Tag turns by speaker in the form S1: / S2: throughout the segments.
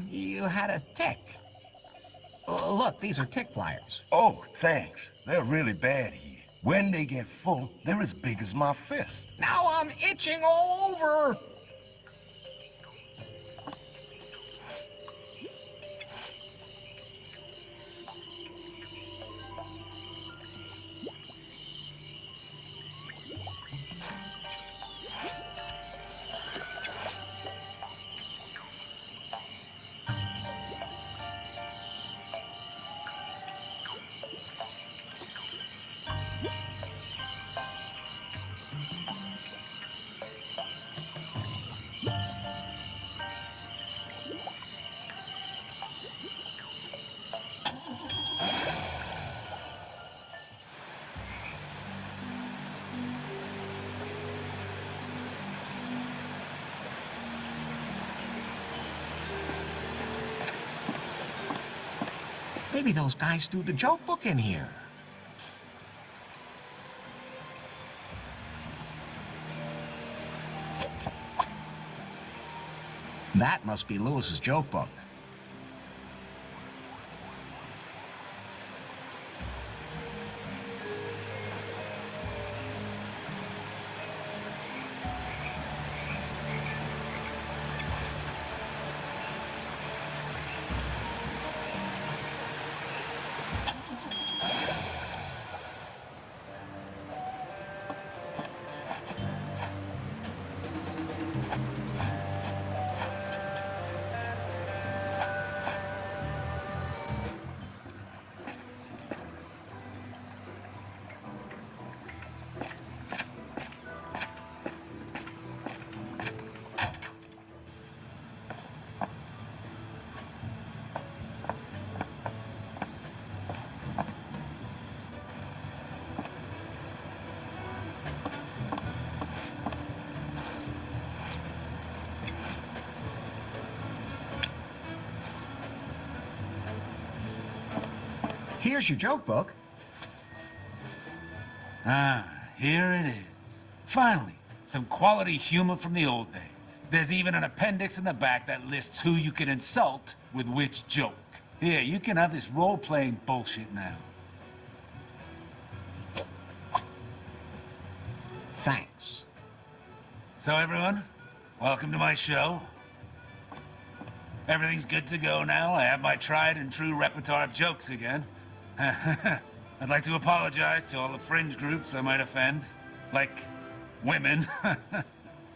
S1: You had a tick. Look, these are tick pliers.
S2: Oh, thanks. They're really bad here. When they get full, they're as big as my fist.
S1: Now I'm itching all over. Maybe those guys threw the joke book in here. That must be Lewis's joke book. Here's your joke book.
S3: Ah, here it is. Finally, some quality humor from the old days. There's even an appendix in the back that lists who you can insult with which joke. Here, you can have this role-playing bullshit now.
S1: Thanks.
S3: So everyone, welcome to my show. Everything's good to go now. I have my tried and true repertoire of jokes again. I'd like to apologize to all the fringe groups I might offend, like women.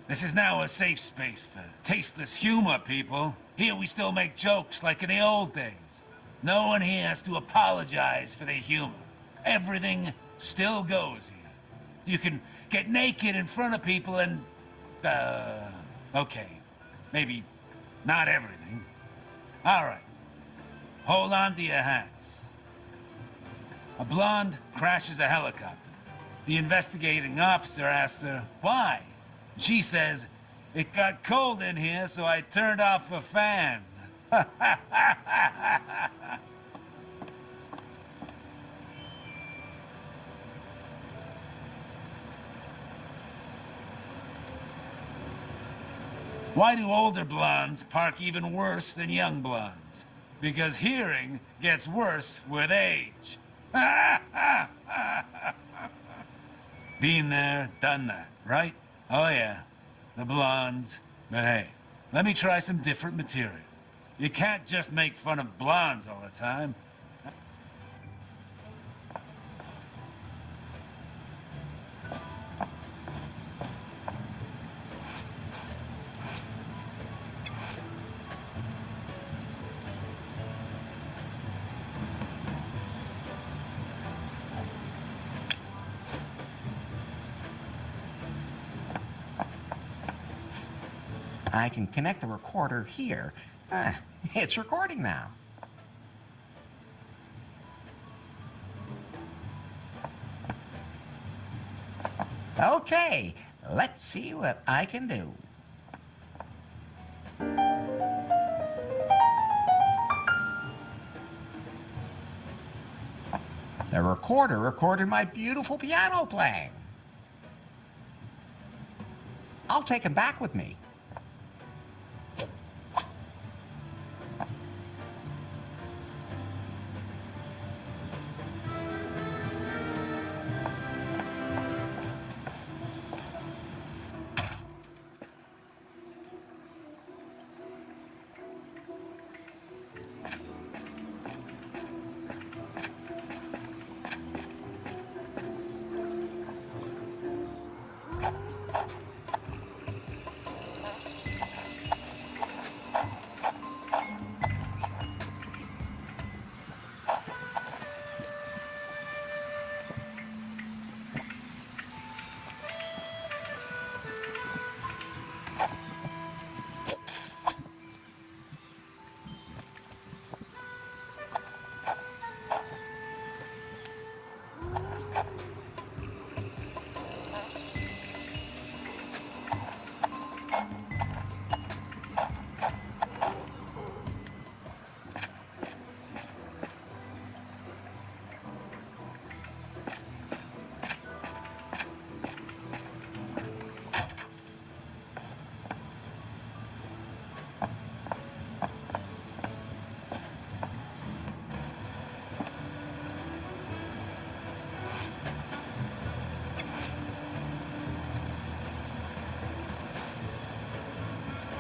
S3: This is now a safe space for tasteless humor, people. Here we still make jokes like in the old days. No one here has to apologize for their humor. Everything still goes here. You can get naked in front of people and, okay, maybe not everything. All right, hold on to your hats. A blonde crashes a helicopter. The investigating officer asks her, why? She says, it got cold in here, so I turned off a fan. Why do older blondes park even worse than young blondes? Because hearing gets worse with age. Been there, done that, right? Oh yeah, the blondes. But hey, let me try some different material. You can't just make fun of blondes all the time.
S1: I can connect the recorder here. It's recording now. Okay, let's see what I can do. The recorder recorded my beautiful piano playing. I'll take him back with me.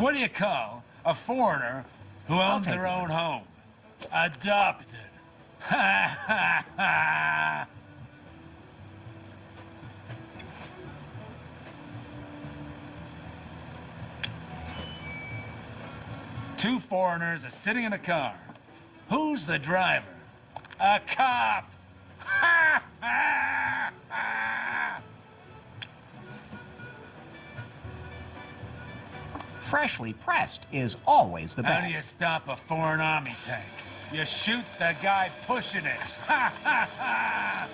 S3: What do you call a foreigner who owns
S1: take
S3: their
S1: one.
S3: own home? Adopted. Ha ha ha! Two foreigners are sitting in a car. Who's the driver? A cop! Ha ha ha!
S1: Freshly pressed is always the
S3: How do you
S1: best.
S3: stop a foreign army tank? You shoot the guy pushing it. Ha ha ha!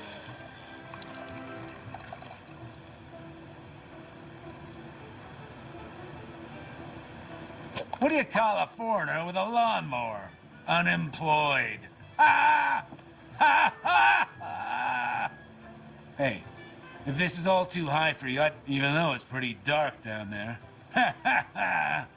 S3: What do you call a foreigner with a lawnmower? Unemployed. Ha ha ha ha! Hey, if this is all too high for you, even though it's pretty dark down there. Ha ha ha!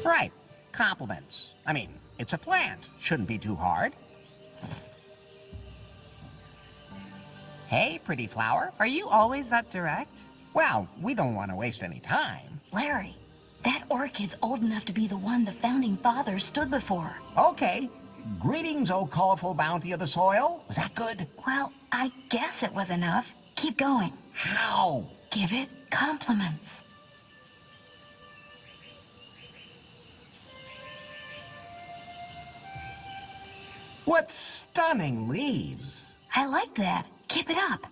S1: Right. Compliments. I mean, it's a plant. Shouldn't be too hard. Hey, pretty flower.
S4: Are you always that direct?
S1: Well, we don't want to waste any time.
S5: Larry, that orchid's old enough to be the one the founding fathers stood before.
S1: Okay. Greetings, O colorful bounty of the soil. Was that good?
S5: Well, I guess it was enough. Keep going.
S1: How?
S5: Give it compliments.
S1: What stunning leaves.
S5: I like that. Keep it up.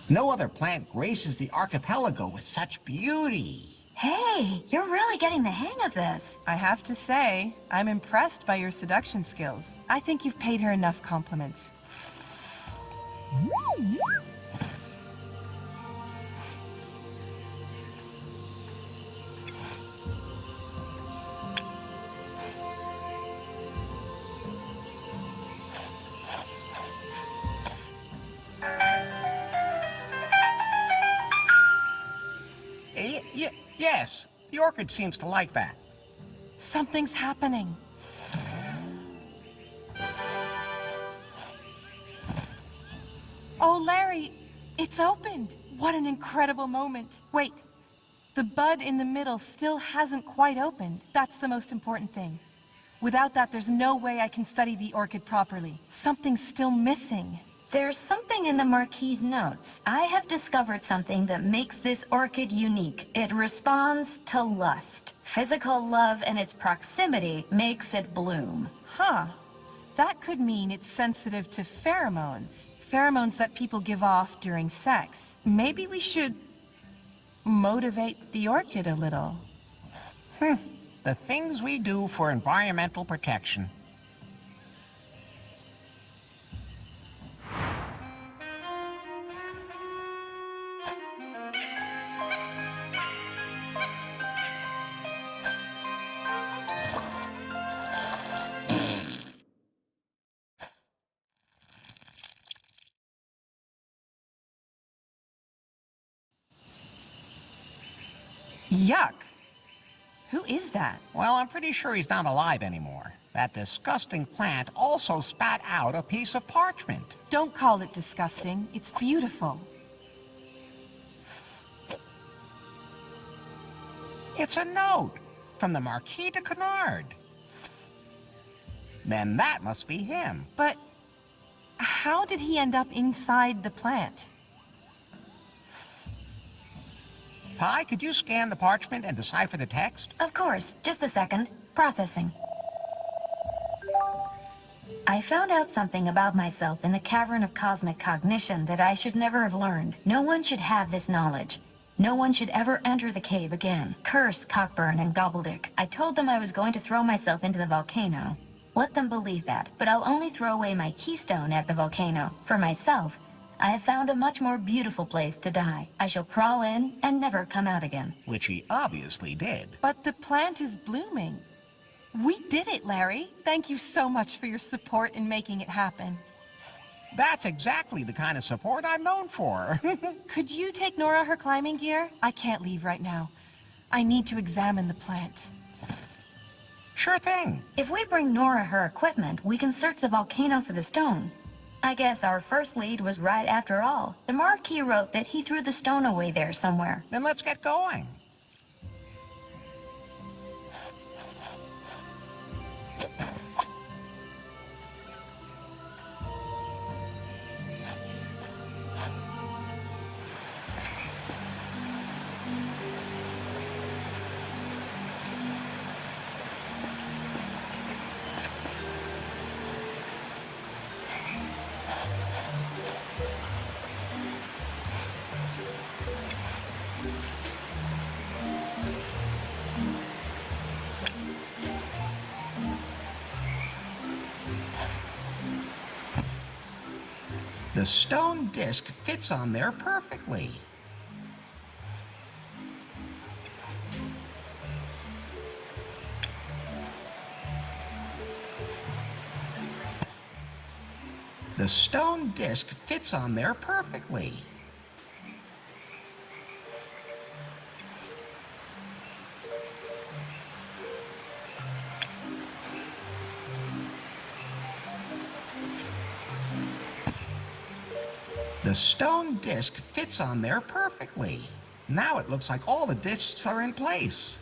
S1: No other plant graces the archipelago with such beauty.
S5: Hey, you're really getting the hang of this.
S4: I have to say, I'm impressed by your seduction skills. I think you've paid her enough compliments.
S1: Yes, the orchid seems to like that.
S4: Something's happening. Oh, Larry, it's opened. What an incredible moment. Wait, the bud in the middle still hasn't quite opened. That's the most important thing. Without that, there's no way I can study the orchid properly. Something's still missing.
S5: There's something in the Marquis's notes. I have discovered something that makes this orchid unique. It responds to lust. Physical love and its proximity makes it bloom.
S4: Huh. That could mean it's sensitive to pheromones. Pheromones that people give off during sex. Maybe we should... motivate the orchid a little.
S1: The things we do for environmental protection.
S4: Yuck! Who is that?
S1: Well, I'm pretty sure he's not alive anymore. That disgusting plant also spat out a piece of parchment.
S4: Don't call it disgusting. It's beautiful.
S1: It's a note from the Marquis de Canard. Then that must be him.
S4: But how did he end up inside the plant?
S1: Pi, could you scan the parchment and decipher the text?
S5: Of course. Just a second. Processing. I found out something about myself in the cavern of cosmic cognition that I should never have learned. No one should have this knowledge. No one should ever enter the cave again. Curse Cockburn and Gobbledygook. I told them I was going to throw myself into the volcano. Let them believe that, but I'll only throw away my keystone at the volcano. For myself, I have found a much more beautiful place to die. I shall crawl in and never come out again.
S1: Which he obviously did.
S4: But the plant is blooming. We did it, Larry. Thank you so much for your support in making it happen.
S1: That's exactly the kind of support I'm known for.
S4: Could you take Nora her climbing gear? I can't leave right now. I need to examine the plant.
S1: Sure thing.
S5: If we bring Nora her equipment, we can search the volcano for the stone. I guess our first lead was right after all. The Marquis wrote that he threw the stone away there somewhere.
S1: Then let's get going. The stone disc fits on there perfectly. The stone disc fits on there perfectly. The stone disc fits on there perfectly. Now it looks like all the discs are in place.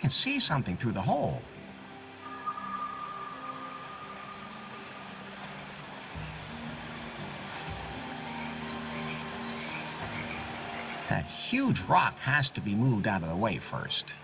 S1: can see something through the hole. That huge rock has to be moved out of the way first.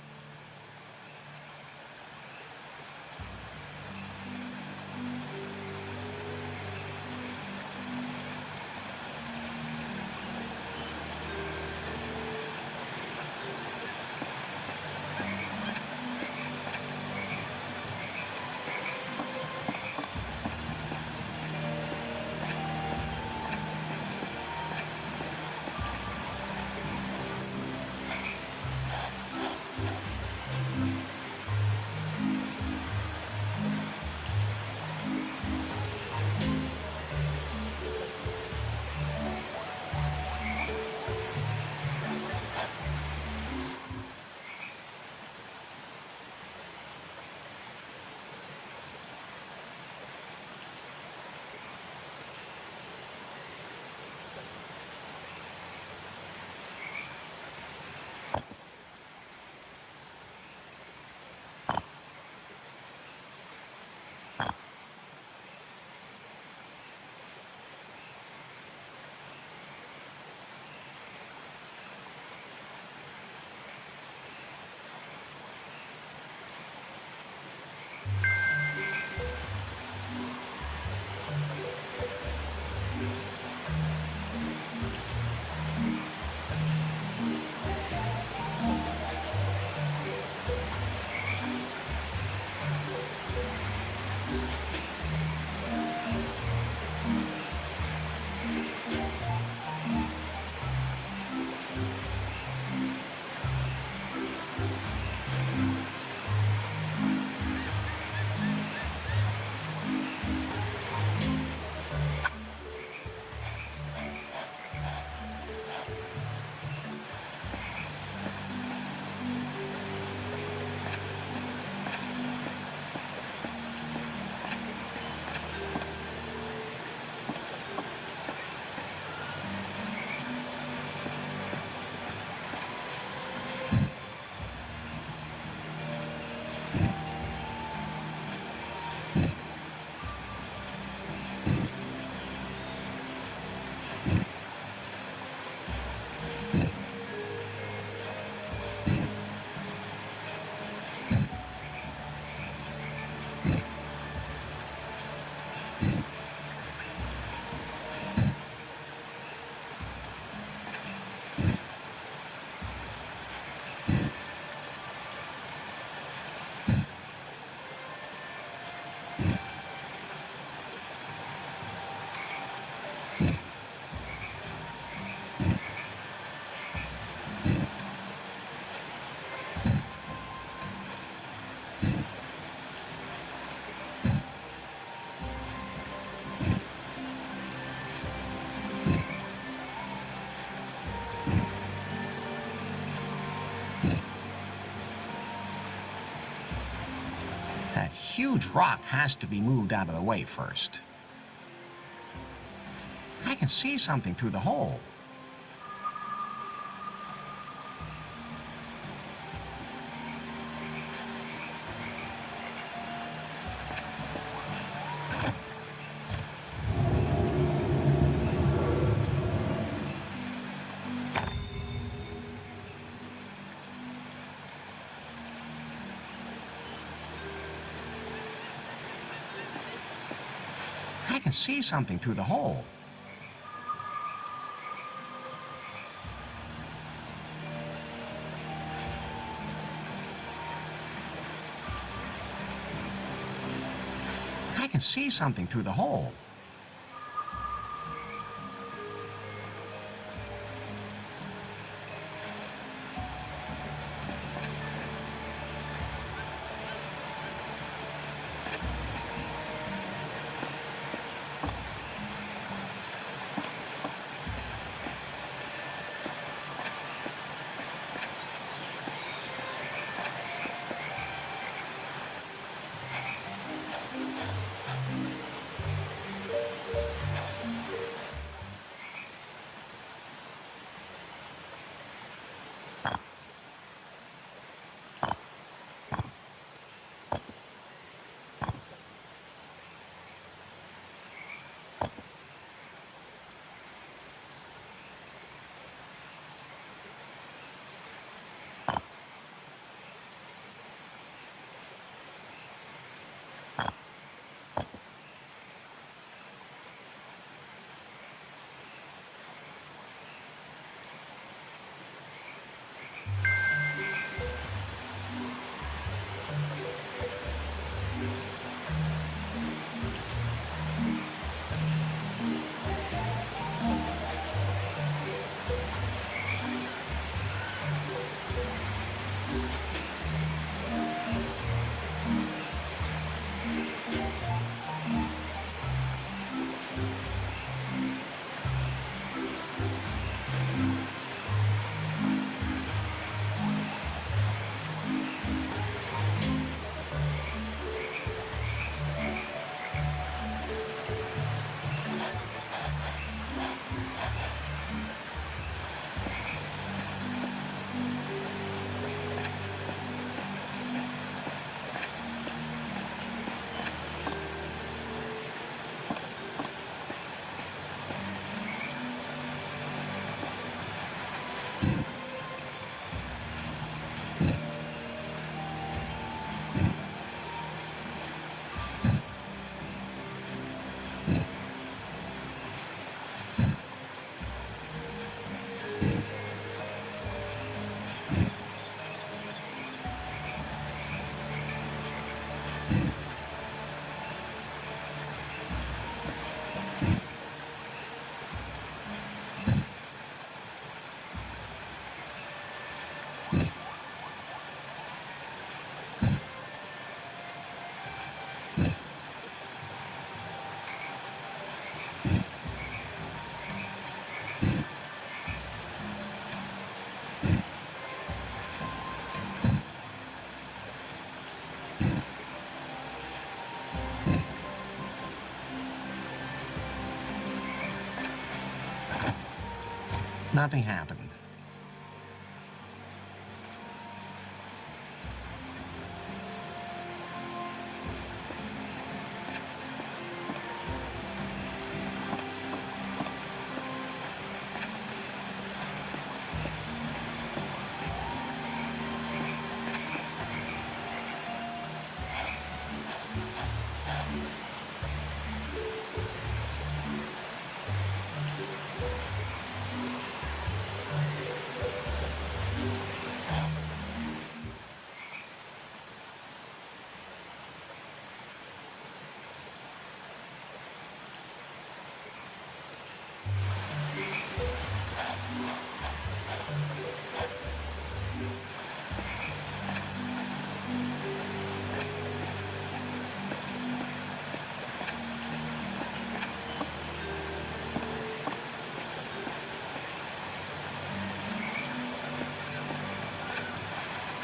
S1: Huge rock has to be moved out of the way first. I can see something through the hole. I can see something through the hole. I can see something through the hole. Nothing happened.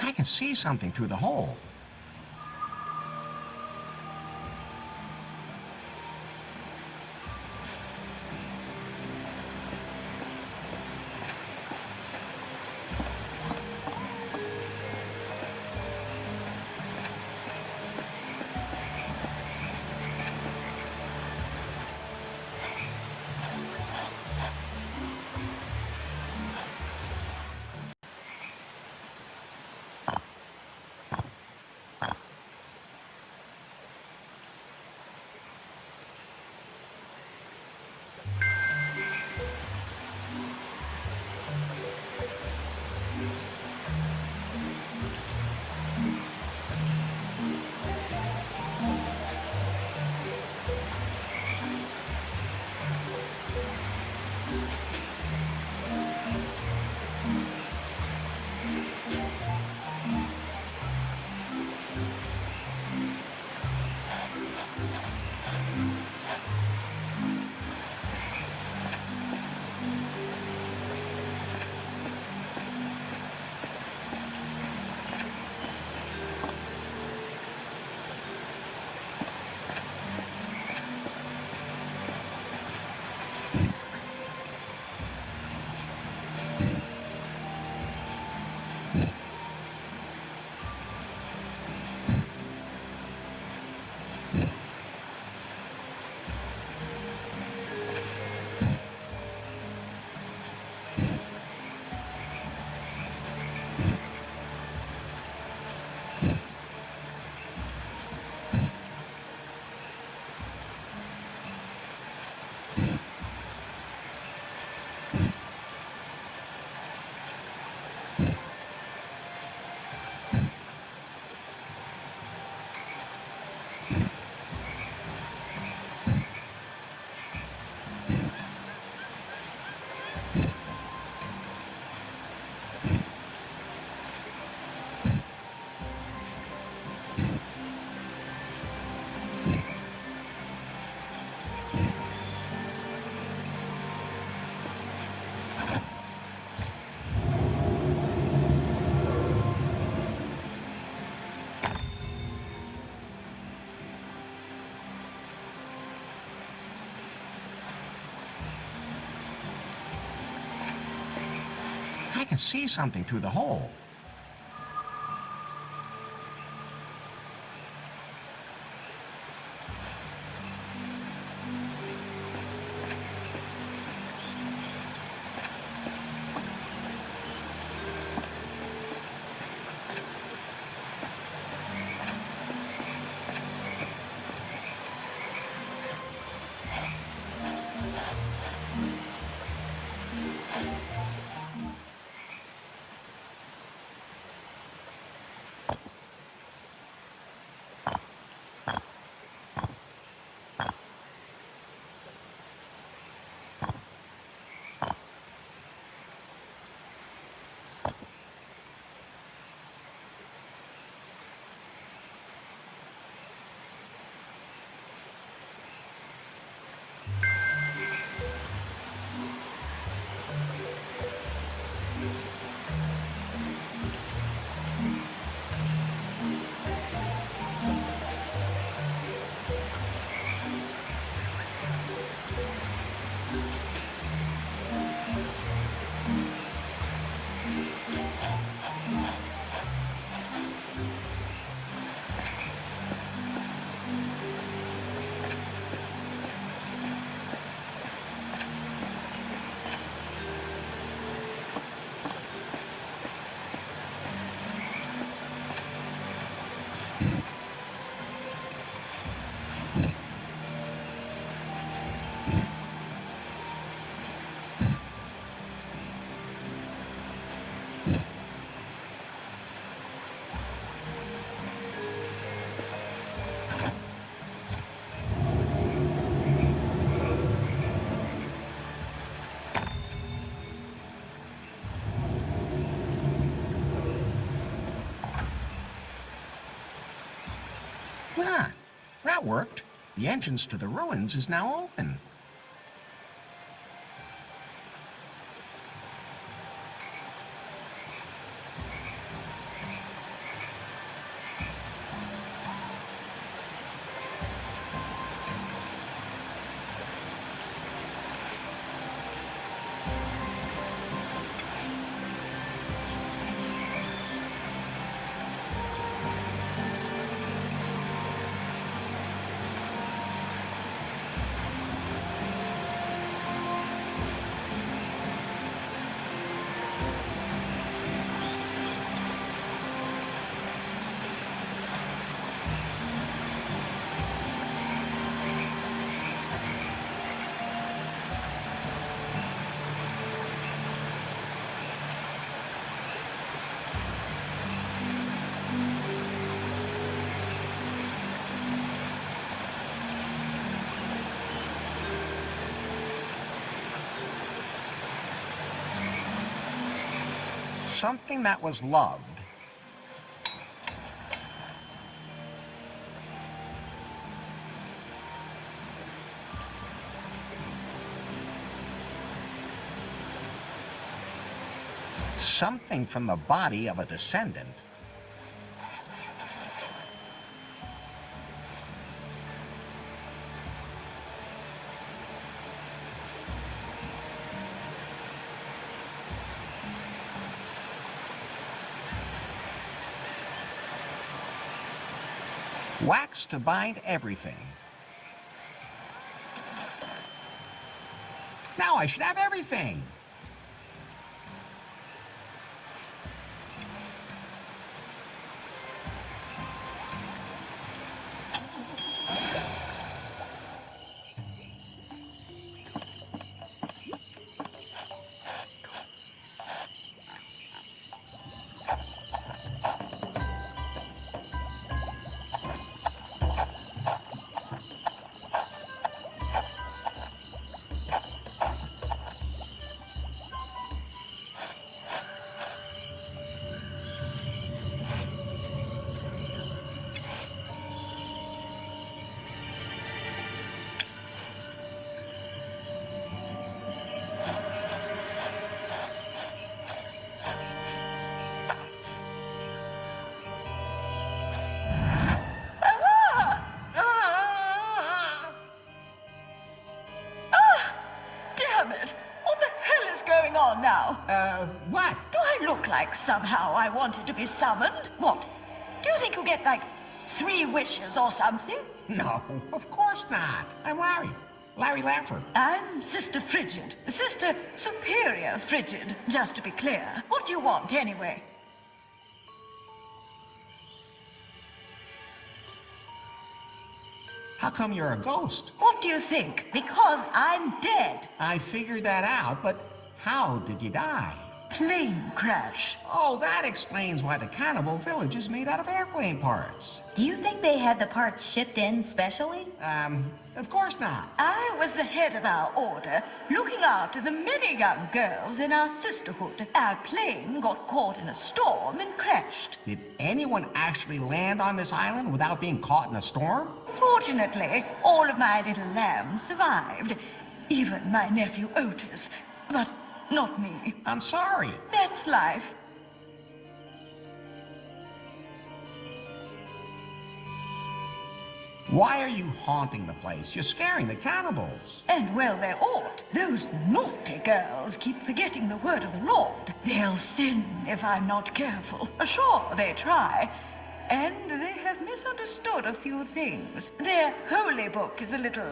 S1: I can see something through the hole. I can see something through the hole. That worked. The entrance to the ruins is now open. Something that was loved. Something from the body of a descendant. Wax to bind everything. Now I should have everything. What?
S6: Do I look like somehow I wanted to be summoned? What? Do you think you'll get, like, 3 wishes or something?
S1: No, of course not. I'm Larry Laffer.
S6: I'm Sister Frigid. Sister Superior Frigid, just to be clear. What do you want, anyway?
S1: How come you're a ghost?
S6: What do you think? Because I'm dead.
S1: I figured that out, but how did you die?
S6: Plane crash.
S1: Oh, that explains why the cannibal village is made out of airplane parts.
S5: Do you think they had the parts shipped in specially?
S1: Of course not.
S6: I was the head of our order, looking after the many young girls in our sisterhood. Our plane got caught in a storm and crashed.
S1: Did anyone actually land on this island without being caught in a storm?
S6: Fortunately, all of my little lambs survived. Even my nephew Otis. But not me.
S1: I'm sorry.
S6: That's life.
S1: Why are you haunting the place? You're scaring the cannibals.
S6: And well they ought. Those naughty girls keep forgetting the word of the Lord. They'll sin if I'm not careful. Sure, they try. And they have misunderstood a few things. Their holy book is a little,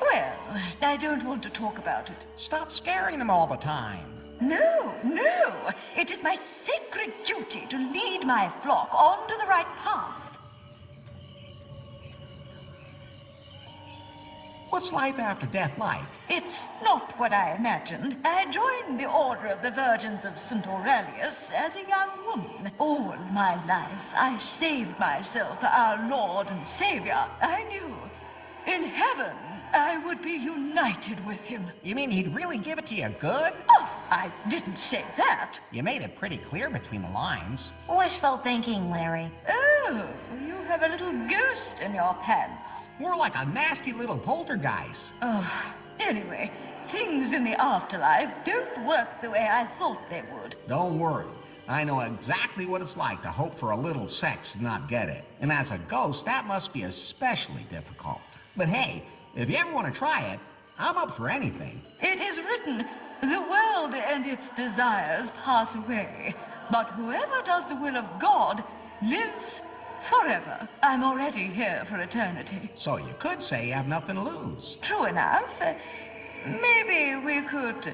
S6: well, I don't want to talk about it.
S1: Stop scaring them all the time.
S6: No, no. It is my sacred duty to lead my flock onto the right path.
S1: What's life after death like?
S6: It's not what I imagined. I joined the Order of the Virgins of St. Aurelius as a young woman. All my life, I saved myself for our Lord and Savior. I knew in heaven I would be united with him.
S1: You mean he'd really give it to you good?
S6: Oh, I didn't say that.
S1: You made it pretty clear between the lines.
S5: Wishful thinking, Larry.
S6: Oh, you have a little ghost in your pants.
S1: More like a nasty little poltergeist.
S6: Anyway, things in the afterlife don't work the way I thought they would.
S1: Don't worry. I know exactly what it's like to hope for a little sex and not get it. And as a ghost, that must be especially difficult. But hey, if you ever want to try it, I'm up for anything.
S6: It is written, the world and its desires pass away, but whoever does the will of God lives forever. I'm already here for eternity.
S1: So you could say you have nothing to lose.
S6: True enough. Maybe we could...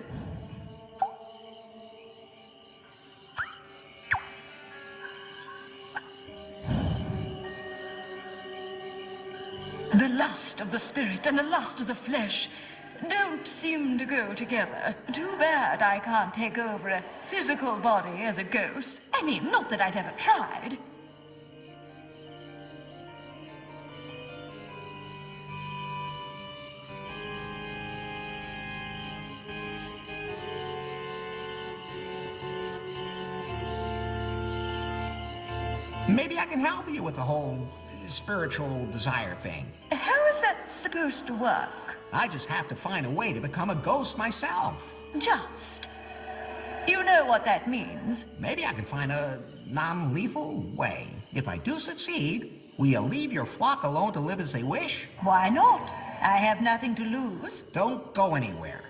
S6: The lust of the spirit and the lust of the flesh don't seem to go together. Too bad I can't take over a physical body as a ghost. I mean, not that I've ever tried.
S1: Maybe I can help you with the whole spiritual desire thing.
S6: How is that supposed to work?
S1: I just have to find a way to become a ghost myself.
S6: Just. You know what that means.
S1: Maybe I can find a non-lethal way. If I do succeed, will you leave your flock alone to live as they wish?
S6: Why not? I have nothing to lose.
S1: Don't go anywhere.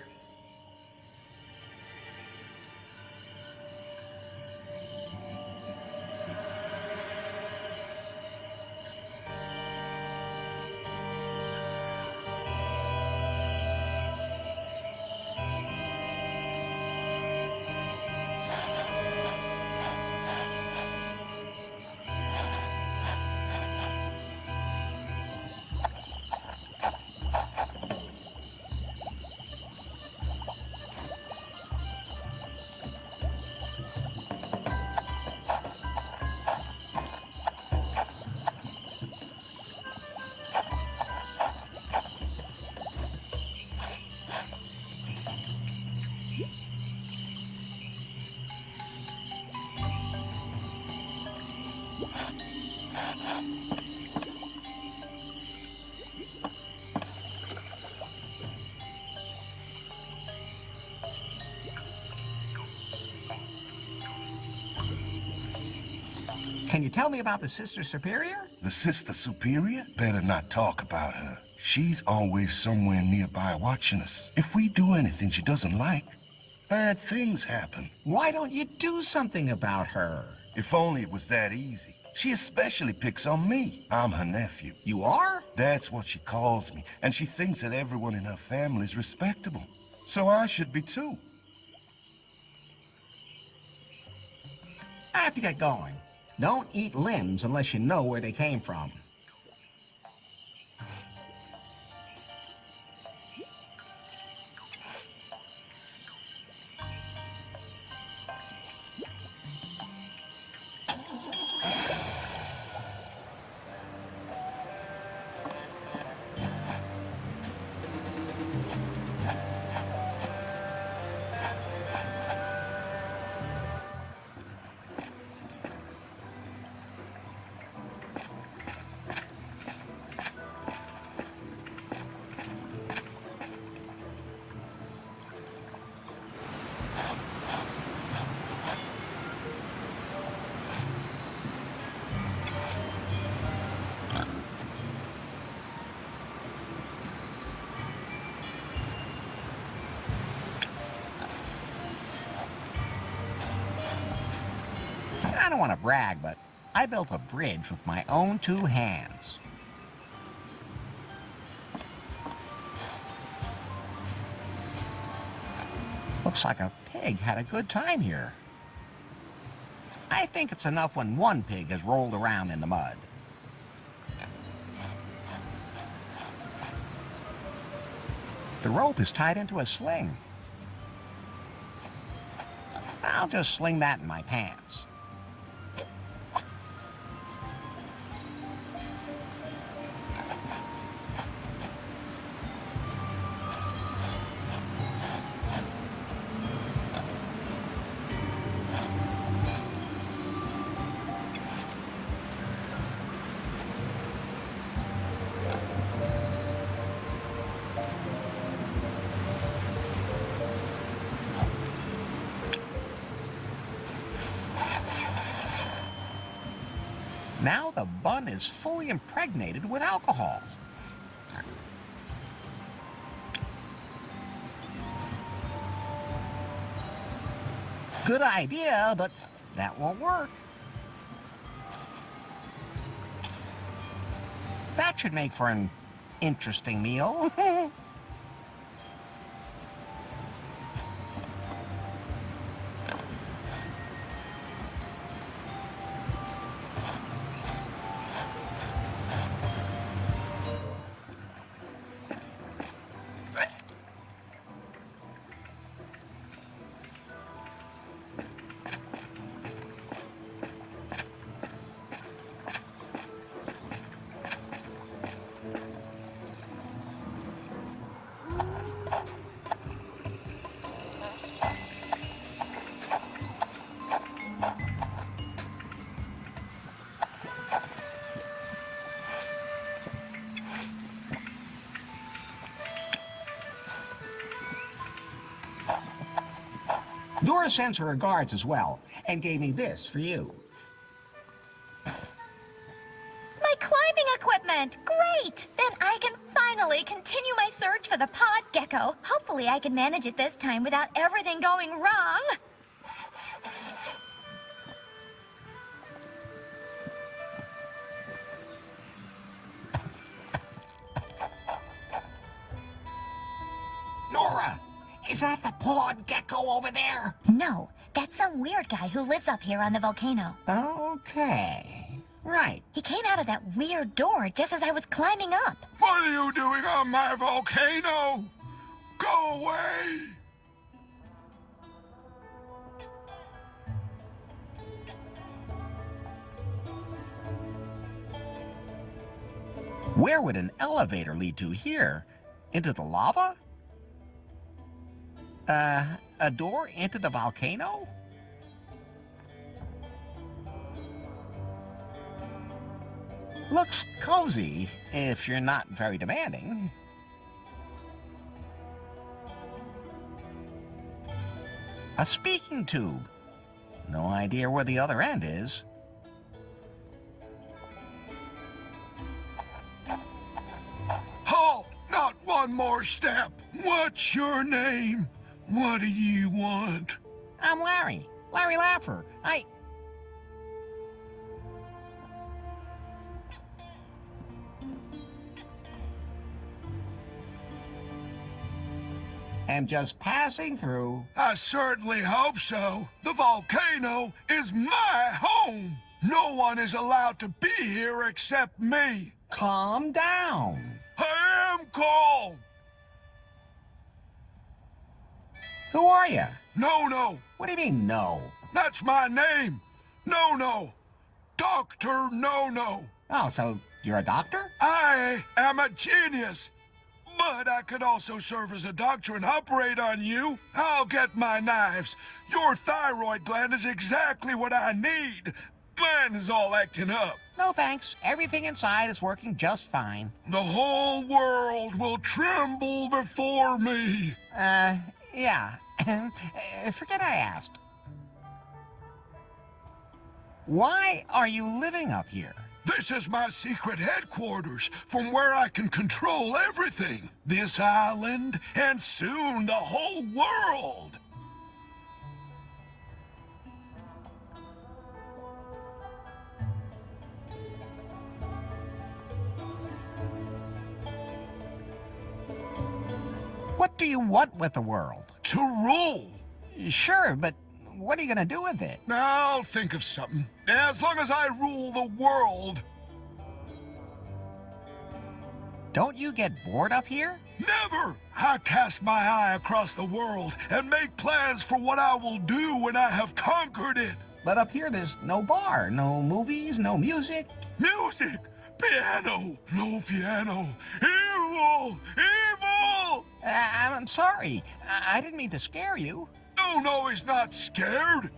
S1: Can you tell me about the Sister Superior?
S2: The Sister Superior? Better not talk about her. She's always somewhere nearby watching us. If we do anything she doesn't like, bad things happen.
S1: Why don't you do something about her?
S2: If only it was that easy. She especially picks on me. I'm her nephew.
S1: You are?
S2: That's what she calls me, and she thinks that everyone in her family is respectable. So I should be too.
S1: I have to get going. Don't eat limbs unless you know where they came from. I don't want to brag, but I built a bridge with my own 2 hands. Looks like a pig had a good time here. I think it's enough when one pig has rolled around in the mud. The rope is tied into a sling. I'll just sling that in my pants. Now the bun is fully impregnated with alcohol. Good idea, but that won't work. That should make for an interesting meal. Dora sends her regards as well, and gave me this for you.
S5: My climbing equipment! Great! Then I can finally continue my search for the pod gecko. Hopefully I can manage it this time without everything going wrong.
S1: Nora, is that the pod gecko over there?
S5: No, that's some weird guy who lives up here on the volcano.
S1: Okay. Right.
S5: He came out of that weird door just as I was climbing up.
S2: What are you doing on my volcano? Go away!
S1: Where would an elevator lead to here? Into the lava? A door into the volcano? Looks cozy, if you're not very demanding. A speaking tube. No idea where the other end is.
S2: Halt! Not one more step! What's your name? What do you want?
S1: I'm Larry. Larry Laffer. I am just passing through.
S2: I certainly hope so. The volcano is my home. No one is allowed to be here except me.
S1: Calm down.
S2: I am calm.
S1: Who are you?
S2: No.
S1: What do you mean, no?
S2: That's my name. No. Dr. No.
S1: Oh, so you're a doctor?
S2: I am a genius. But I could also serve as a doctor and operate on you. I'll get my knives. Your thyroid gland is exactly what I need. Mine is all acting up.
S1: No thanks. Everything inside is working just fine.
S2: The whole world will tremble before me.
S1: Yeah. Forget I asked. Why are you living up here?
S2: This is my secret headquarters, from where I can control everything. This island, and soon the whole world.
S1: What do you want with the world?
S2: To rule.
S1: Sure, but what are you gonna do with it?
S2: I'll think of something. As long as I rule the world.
S1: Don't you get bored up here?
S2: Never! I cast my eye across the world and make plans for what I will do when I have conquered it.
S1: But up here there's no bar, no movies, no music.
S2: Music! Piano! No piano! Evil! Evil!
S1: I'm sorry. I didn't mean to scare you.
S2: No, he's not scared.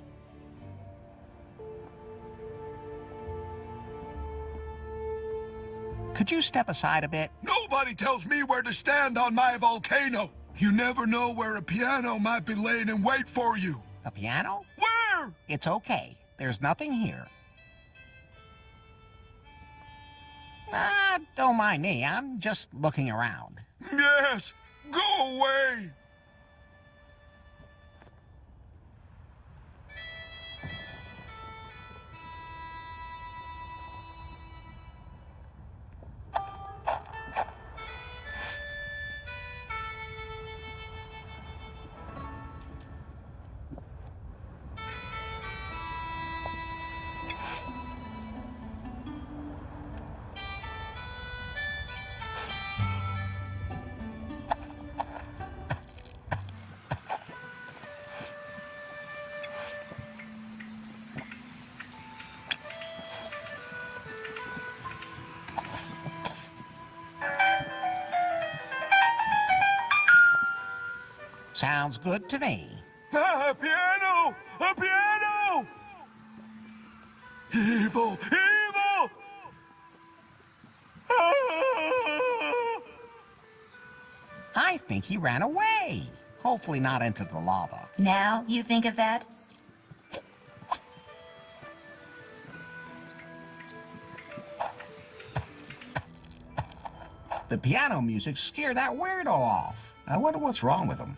S1: Could you step aside a bit?
S2: Nobody tells me where to stand on my volcano. You never know where a piano might be laying in wait for you.
S1: A piano?
S2: Where?
S1: It's okay. There's nothing here. Don't mind me. I'm just looking around.
S2: Yes, go away.
S1: Sounds good to me.
S2: A piano! A piano! Evil! Evil! Ah!
S1: I think he ran away. Hopefully not into the lava.
S5: Now you think of that?
S1: The piano music scared that weirdo off. I wonder what's wrong with him.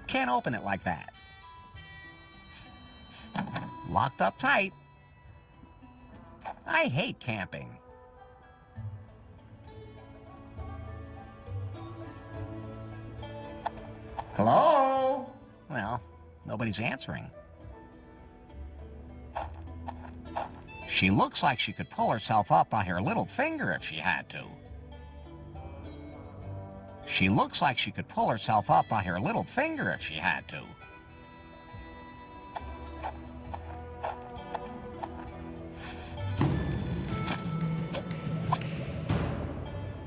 S1: Can't open it like that. Locked up tight. I hate camping. Hello? Well, nobody's answering. She looks like she could pull herself up by her little finger if she had to. She looks like she could pull herself up by her little finger if she had to.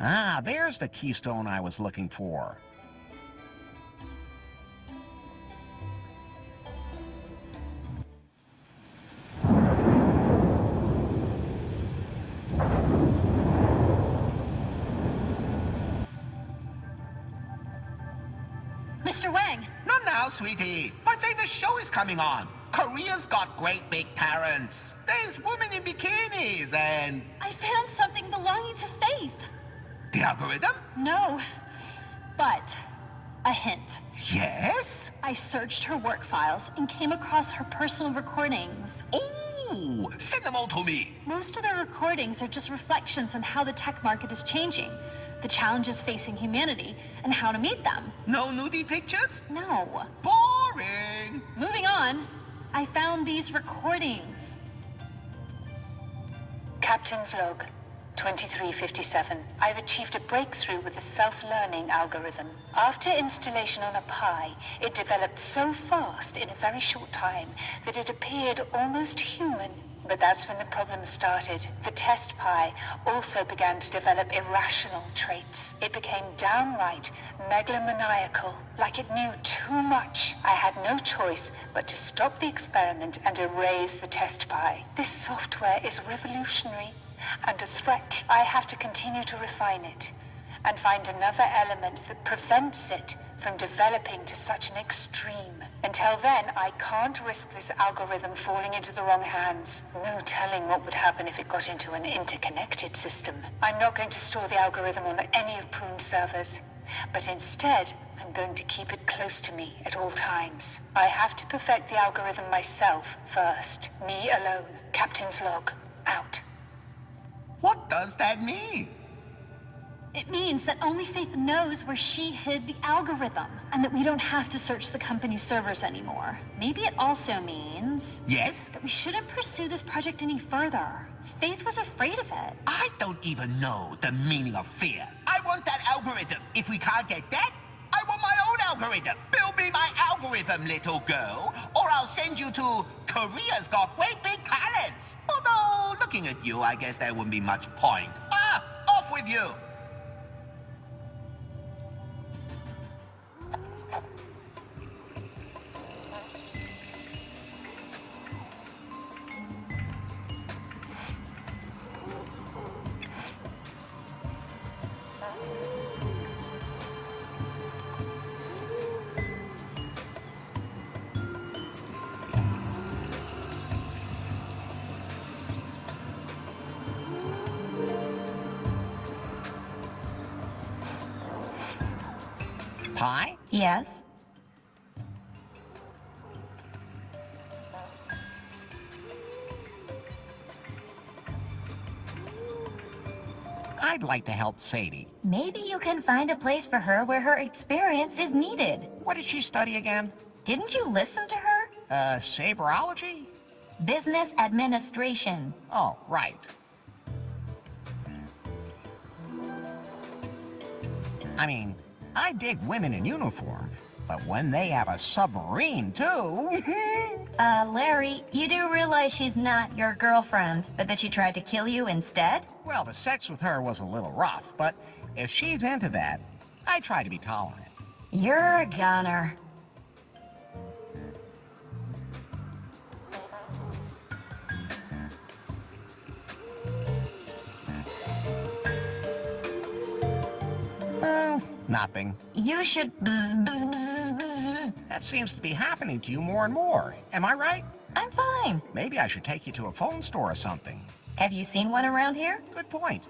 S1: Ah, there's the keystone I was looking for.
S5: Mr. Wang!
S7: Not now, sweetie. My favorite show is coming on. Korea's got great big parents. There's women in bikinis and...
S5: I found something belonging to Faith.
S7: The algorithm?
S5: No, but a hint.
S7: Yes?
S5: I searched her work files and came across her personal recordings.
S7: Ooh, send them all to me.
S5: Most of the recordings are just reflections on how the tech market is changing, the challenges facing humanity, and how to meet them.
S7: No nudie pictures?
S5: No.
S7: Boring.
S5: Moving on, I found these recordings.
S8: Captain's log, 2357. I've achieved a breakthrough with the self-learning algorithm. After installation on a Pi, it developed so fast in a very short time that it appeared almost human. But that's when the problem started. The test Pi also began to develop irrational traits. It became downright megalomaniacal, like it knew too much. I had no choice but to stop the experiment and erase the test Pi. This software is revolutionary and a threat. I have to continue to refine it and find another element that prevents it from developing to such an extreme. Until then, I can't risk this algorithm falling into the wrong hands. No telling what would happen if it got into an interconnected system. I'm not going to store the algorithm on any of Prune's servers, but instead, I'm going to keep it close to me at all times. I have to perfect the algorithm myself first. Me alone. Captain's log. Out.
S7: What does that mean?
S5: It means that only Faith knows where she hid the algorithm, and that we don't have to search the company's servers anymore. Maybe it also means
S7: Yes?
S5: that we shouldn't pursue this project any further. Faith was afraid of it.
S7: I don't even know the meaning of fear. I want that algorithm. If we can't get that, I want my own algorithm. Build me my algorithm, little girl, or I'll send you to Korea's got great big talents. Although, looking at you, I guess there wouldn't be much point. Ah, off with you.
S1: Pie?
S5: Yes?
S1: I'd like to help Sadie.
S5: Maybe you can find a place for her where her experience is needed.
S1: What did she study again?
S5: Didn't you listen to her?
S1: Saberology?
S5: Business administration.
S1: Oh, right. I mean, I dig women in uniform, but when they have a submarine, too...
S5: Larry, you do realize she's not your girlfriend, but that she tried to kill you instead?
S1: Well, the sex with her was a little rough, but if she's into that, I try to be tolerant.
S5: You're a gunner.
S1: Well, nothing.
S5: You should...
S1: That seems to be happening to you more and more. Am I right?
S5: I'm fine.
S1: Maybe I should take you to a phone store or something.
S5: Have you seen one around here?
S1: Good point.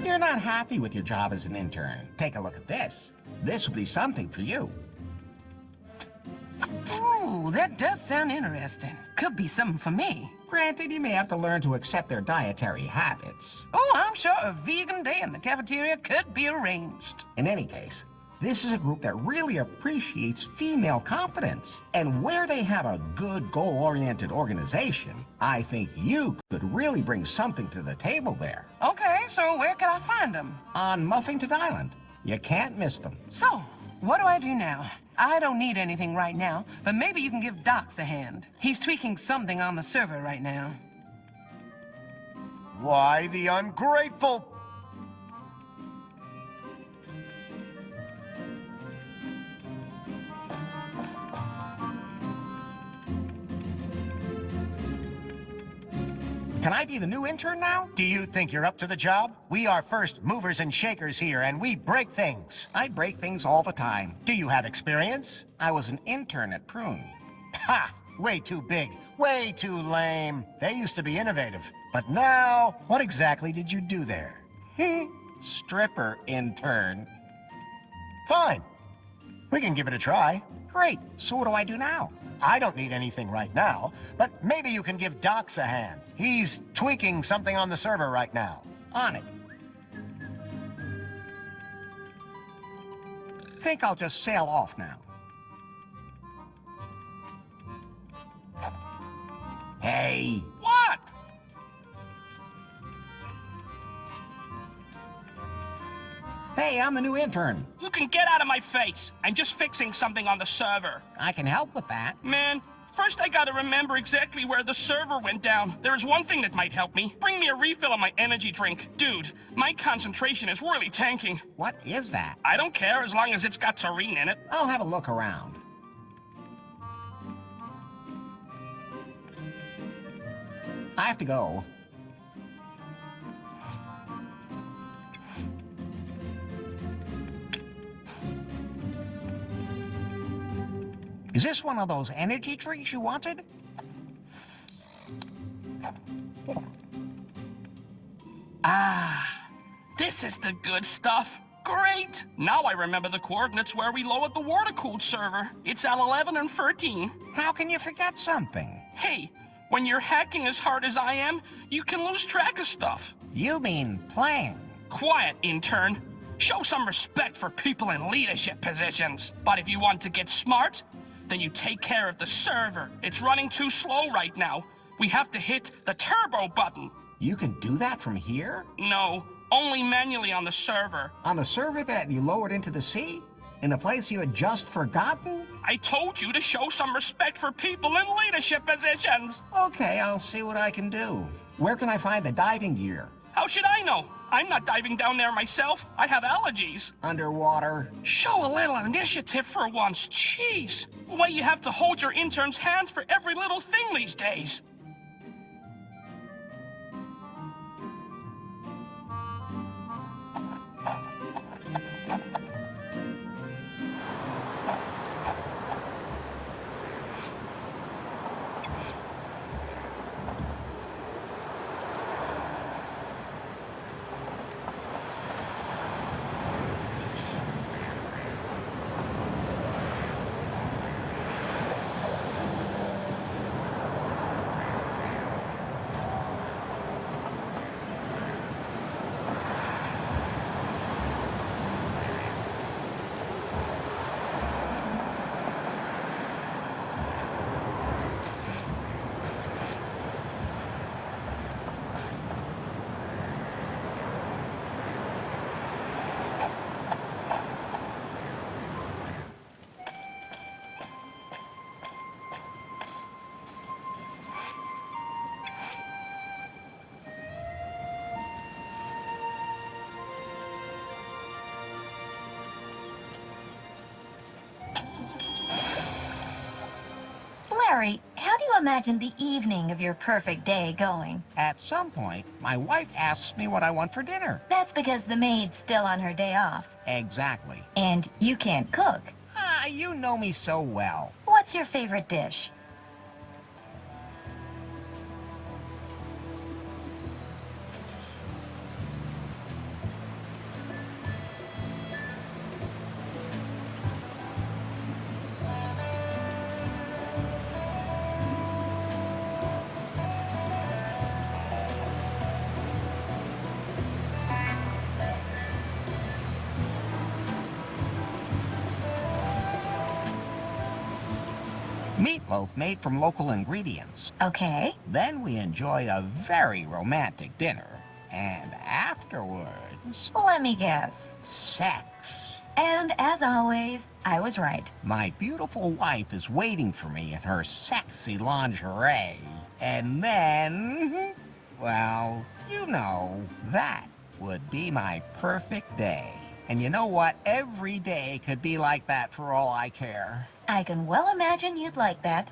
S1: You're not happy with your job as an intern. Take a look at this. This will be something for you.
S9: Ooh, that does sound interesting. Could be something for me.
S1: Granted, you may have to learn to accept their dietary habits.
S9: Oh, I'm sure a vegan day in the cafeteria could be arranged.
S1: In any case, this is a group that really appreciates female competence. And where they have a good goal-oriented organization, I think you could really bring something to the table there.
S9: Okay, so where can I find them?
S1: On Muffington Island. You can't miss them.
S9: So, what do I do now? I don't need anything right now, but maybe you can give Docs a hand. He's tweaking something on the server right now.
S10: Why, the ungrateful...
S1: Can I be the new intern now?
S10: Do you think you're up to the job? We are first movers and shakers here, and we break things.
S1: I break things all the time.
S10: Do you have experience?
S1: I was an intern at Prune.
S10: Ha! Way too big. Way too lame. They used to be innovative. But now, what exactly did you do there?
S1: Stripper intern.
S10: Fine. We can give it a try.
S1: Great. So what do I do now?
S10: I don't need anything right now, but maybe you can give Docs a hand. He's tweaking something on the server right now.
S1: On it. Think I'll just sail off now. Hey.
S11: What?
S1: Hey, I'm the new intern.
S11: You can get out of my face. I'm just fixing something on the server.
S1: I can help with that.
S11: Man, first I gotta remember exactly where the server went down. There is one thing that might help me. Bring me a refill on my energy drink. Dude, my concentration is really tanking.
S1: What is that?
S11: I don't care as long as it's got taurine in it.
S1: I'll have a look around. I have to go. Is this one of those energy drinks you wanted?
S11: Ah, this is the good stuff. Great! Now I remember the coordinates where we lowered the water-cooled server. It's at 11 and 13.
S1: How can you forget something?
S11: Hey, when you're hacking as hard as I am, you can lose track of stuff.
S1: You mean playing?
S11: Quiet, intern. Show some respect for people in leadership positions. But if you want to get smart, then you take care of the server. It's running too slow right now. We have to hit the turbo button.
S1: You can do that from here?
S11: No, only manually on the server.
S1: On the server that you lowered into the sea? In a place you had just forgotten?
S11: I told you to show some respect for people in leadership positions.
S1: Okay, I'll see what I can do. Where can I find the diving gear?
S11: How should I know? I'm not diving down there myself. I have allergies.
S1: Underwater?
S11: Show a little initiative for once. Jeez. Why you have to hold your intern's hands for every little thing these days?
S5: Larry, how do you imagine the evening of your perfect day going?
S1: At some point, my wife asks me what I want for dinner.
S5: That's because the maid's still on her day off.
S1: Exactly.
S5: And you can't cook.
S1: Ah, you know me so well.
S5: What's your favorite dish?
S1: Meatloaf made from local ingredients.
S5: Okay.
S1: Then we enjoy a very romantic dinner. And afterwards...
S5: Let me guess.
S1: Sex.
S5: And as always, I was right.
S1: My beautiful wife is waiting for me in her sexy lingerie. And then... well, you know, that would be my perfect day. And you know what? Every day could be like that for all I care.
S5: I can well imagine you'd like that.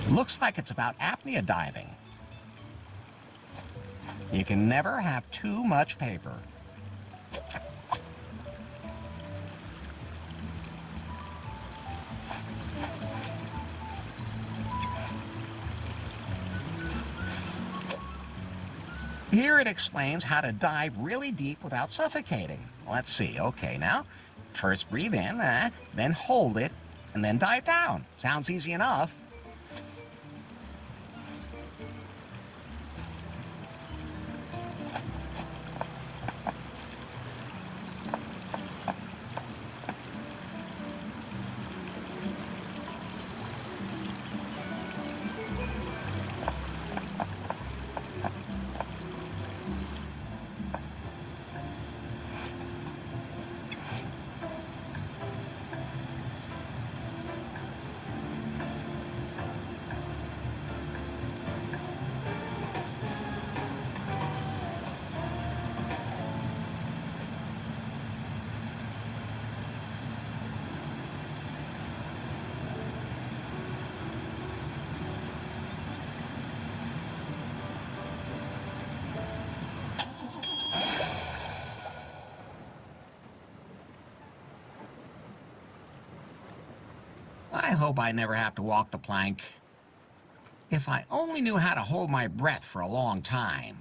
S1: Looks like it's about apnea diving. You can never have too much paper. Here it explains how to dive really deep without suffocating. Let's see, okay now. First breathe in, then hold it, and then dive down. Sounds easy enough. hope I never have to walk the plank. If I only knew how to hold my breath for a long time.